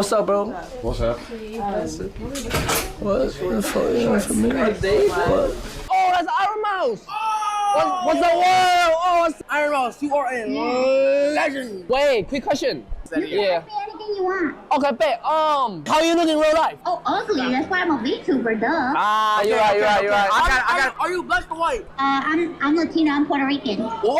what's up, bro? What's up? What the fuck you want from me? What? Oh, that's Ironmouse! What's the world? Oh, it's Ironmouse. You are a legend. Wait, quick question. Yeah. Anything you want. Okay, babe. How you look in real life? Oh, ugly. That's why I'm a VTuber, duh. Ah, you're right. I got. Are you black or white? I'm Latina. I'm Puerto Rican. Whoa!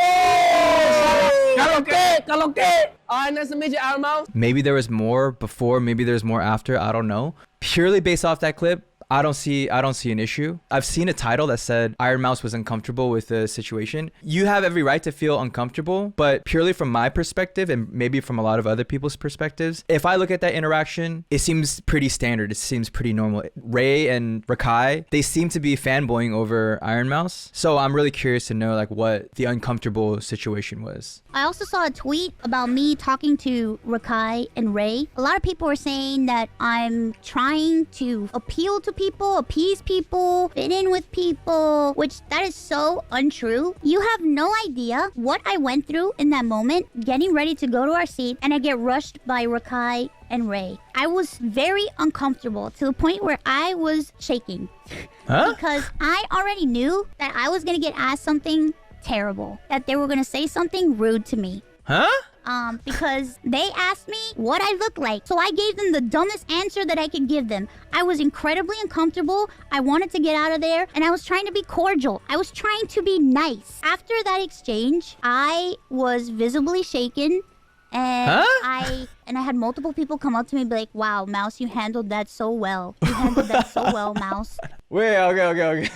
Caloque. Nice to meet you, Ironmouse. Maybe there was more before, maybe there's more after, I don't know. Purely based off that clip, I don't see an issue. I've seen a title that said Ironmouse was uncomfortable with the situation. You have every right to feel uncomfortable, but purely from my perspective and maybe from a lot of other people's perspectives, if I look at that interaction, it seems pretty standard. It seems pretty normal. Ray and RaKai, they seem to be fanboying over Ironmouse. So I'm really curious to know like what the uncomfortable situation was. I also saw a tweet about me talking to RaKai and Ray. A lot of people were saying that I'm trying to appeal to people, appease people, fit in with people, which that is so untrue. You have no idea what I went through in that moment, getting ready to go to our seat, and I get rushed by RaKai and Ray. I was very uncomfortable to the point where I was shaking. Huh? Because I already knew that I was gonna get asked something terrible, that they were gonna say something rude to me. Huh? Because they asked me what I look like. So I gave them the dumbest answer that I could give them. I was incredibly uncomfortable. I wanted to get out of there, and I was trying to be cordial. I was trying to be nice. After that exchange, I was visibly shaken. And I had multiple people come up to me and be like, wow, Mouse, you handled that so well. You handled that so well, Mouse. Wait, okay.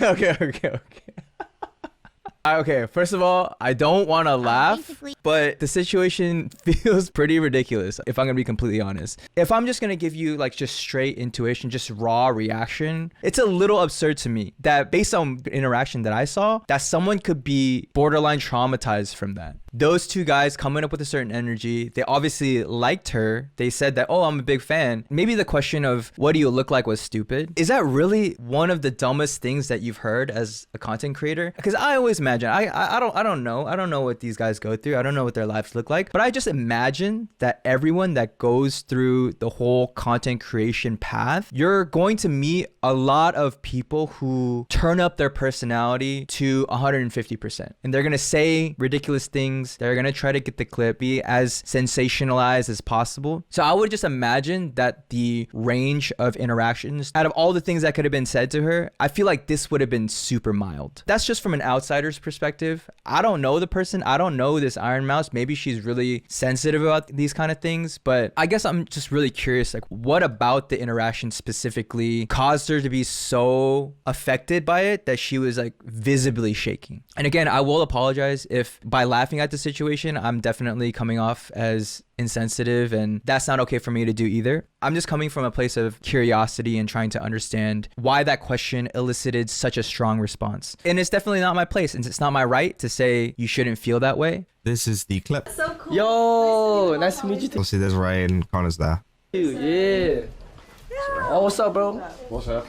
Okay, first of all, I don't want to laugh, but the situation feels pretty ridiculous, if I'm going to be completely honest. If I'm just going to give you like just straight intuition, just raw reaction, it's a little absurd to me that based on interaction that I saw, that someone could be borderline traumatized from that. Those two guys coming up with a certain energy, they obviously liked her. They said that, oh, I'm a big fan. Maybe the question of what do you look like was stupid. Is that really one of the dumbest things that you've heard as a content creator? Because I always imagine, I don't know what these guys go through. I don't know what their lives look like, but I just imagine that everyone that goes through the whole content creation path, you're going to meet a lot of people who turn up their personality to 150%. And they're going to say ridiculous things. They're going to try to get the clip, be as sensationalized as possible. So I would just imagine that the range of interactions, out of all the things that could have been said to her, I feel like this would have been super mild. That's just from an outsider's perspective. I don't know the person. I don't know this Ironmouse. Maybe she's really sensitive about these kind of things, but I guess I'm just really curious, like what about the interaction specifically caused her to be so affected by it that she was like visibly shaking? And again, I will apologize if by laughing at the situation, I'm definitely coming off as insensitive, and that's not okay for me to do either. I'm just coming from a place of curiosity and trying to understand why that question elicited such a strong response. And it's definitely not my place, and it's not my right to say you shouldn't feel that way. This is the clip. So cool. Yo, nice to meet you too. Obviously, there's Ray and Connor's there. Yeah. Oh, what's up, bro? What's up?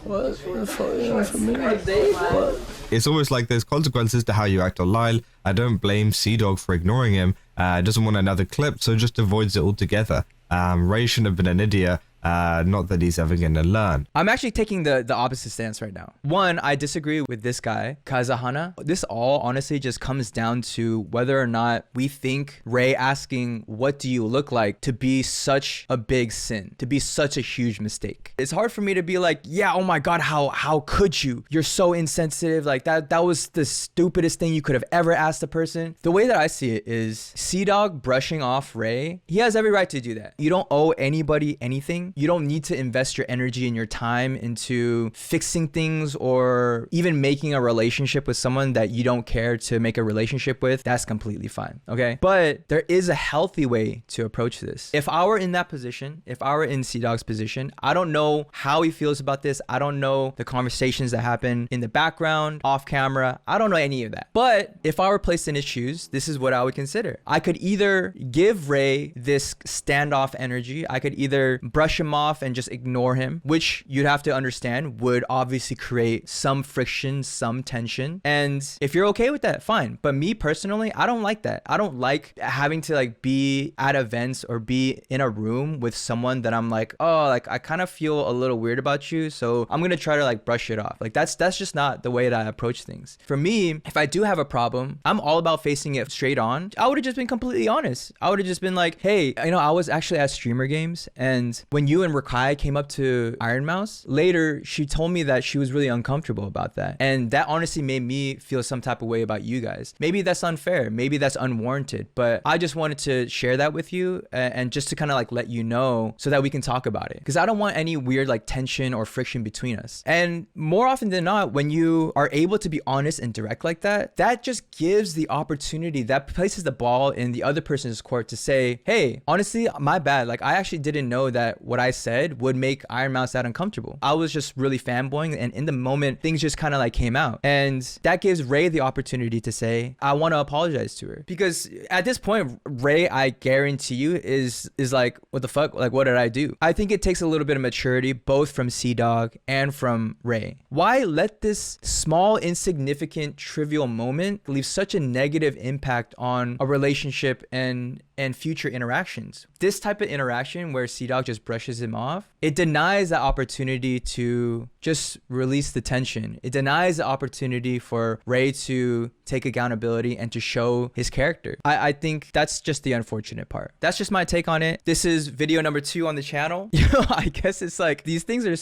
What the fuck you want from me? What? It's almost like there's consequences to how you act online. I don't blame CDawg for ignoring him. Doesn't want another clip, so just avoids it altogether. Ray shouldn't have been an idiot. Not that he's ever gonna learn. I'm actually taking the opposite stance right now. One, I disagree with this guy, Kazahana. This all honestly just comes down to whether or not we think Ray asking, what do you look like, to be such a big sin, to be such a huge mistake. It's hard for me to be like, yeah, oh my God, how could you? You're so insensitive. Like that was the stupidest thing you could have ever asked a person. The way that I see it is CDawg brushing off Ray. He has every right to do that. You don't owe anybody anything. You don't need to invest your energy and your time into fixing things or even making a relationship with someone that you don't care to make a relationship with. That's completely fine, okay? But there is a healthy way to approach this. If I were in that position, if I were in CDawg's position, I don't know how he feels about this. I don't know the conversations that happen in the background, off camera. I don't know any of that. But if I were placed in his shoes, this is what I would consider. I could either give Ray this standoff energy. I could either brush him him off and just ignore him, which you'd have to understand would obviously create some friction, some tension. And if you're okay with that, fine. But me personally, I don't like that. I don't like having to like be at events or be in a room with someone that I'm like, oh, like I kind of feel a little weird about you, so I'm gonna try to like brush it off. Like that's just not the way that I approach things. For me, if I do have a problem, I'm all about facing it straight on. I would have just been completely honest. I would have just been like, hey, you know, I was actually at Streamer Games, and when you and RaKai came up to Ironmouse, later she told me that she was really uncomfortable about that. And that honestly made me feel some type of way about you guys. Maybe that's unfair. Maybe that's unwarranted. But I just wanted to share that with you and just to kind of like let you know so that we can talk about it. Because I don't want any weird like tension or friction between us. And more often than not, when you are able to be honest and direct like that, that just gives the opportunity, that places the ball in the other person's court to say, hey, honestly, my bad. Like I actually didn't know that what I said would make Ironmouse that uncomfortable. I was just really fanboying, and in the moment, things just kind of like came out. And that gives Ray the opportunity to say, I want to apologize to her. Because at this point, Ray, I guarantee you, is like, what the fuck? Like, what did I do? I think it takes a little bit of maturity, both from CDawg and from Ray. Why let this small, insignificant, trivial moment leave such a negative impact on a relationship and future interactions? This type of interaction where CDawg just brushes him off, it denies the opportunity to just release the tension. It denies the opportunity for Ray to take accountability and to show his character. I think that's just the unfortunate part. That's just my take on it. This is video number 2 on the channel. You know, I guess it's like these things are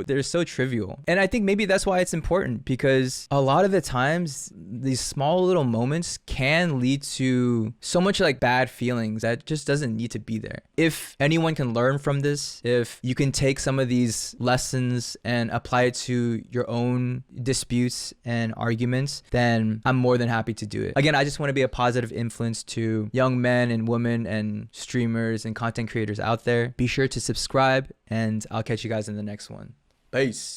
they're so trivial. And I think maybe that's why it's important, because a lot of the times these small little moments can lead to so much like bad feelings that just doesn't need to be there. If anyone can learn from this, if you can take some of these lessons and apply it to your own disputes and arguments, then I'm more than happy to do it. Again, I just want to be a positive influence to young men and women and streamers and content creators out there. Be sure to subscribe, and I'll catch you guys in the next one. Peace.